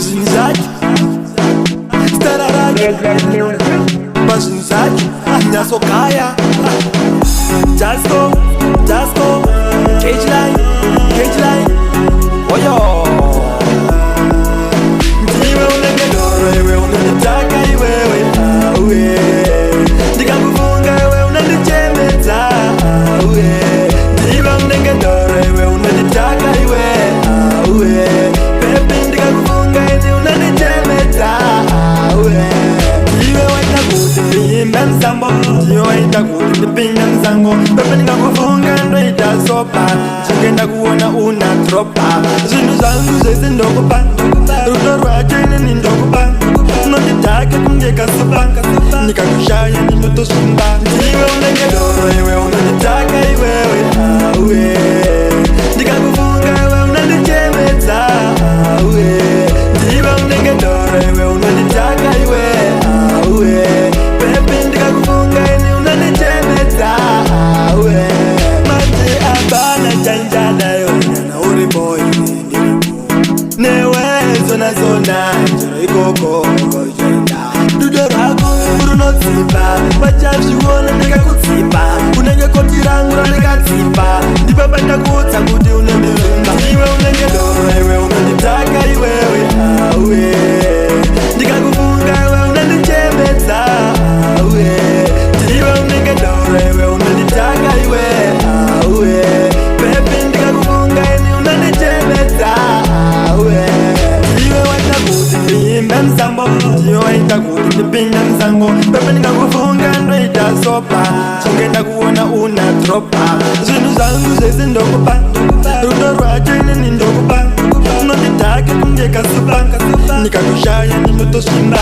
Zinzaki Stararaki Bazinzaki Nyasokaya Jasko Cage line Oyo Ndiwe unengedoro iwe unanitaka iwewe awe Ndikakufunga iwe unanichemeza awe Ndiwe unengedoro iwe unanitaka iwe awe Baby ndikakufunga iwe unanichemeza awe Ndiwe waita kuti ndiyimbe msambo Ndiwe waita kuti ndipinge msango Baby ndikakufunga ndoita sopa Chingenda kuona una tropa Zvinhu zvangu zvese ndokupa Rudo rwachene ni ndokupa Unonditake kunge kasupa Nikakushaya ninotosumba Ndiwe unengedoro iwe unonditaka iwewe awe Ndikakufunga iwe unandichemedza awe Ndiwe unengedoro iwe unonditaka iwe awe Baby ndikakufunga ini unandichemedza awe Manje abana chanjana yonyana uri boy Newe zona njero ikoko jenda Dudo rako runotsipa Vachazviona ndikakutsipa Unenge koti rangu randikatsipa Ndipapa ndakutsa kuti unondivimba Iwe unenge doro iwe unonditaka iwewe awe Ndikakufunga iwe unondichemedza awe Ndiwe unenge doro iwe unonditaka iwe awe Baby ndikakufunga ini unondichemedza awe Ndiwe waita kuti ndiyimbe msambo Ndiwe waita kuti ndipinge msango Baby ndikakufunga ndoita sopa Chingenda kuona una tropa Zvinhu zvangu zvese ndokupa Rudo rwachene ni ndokupa Unonditake kunge kasupa Nikakushaya ninotosvimba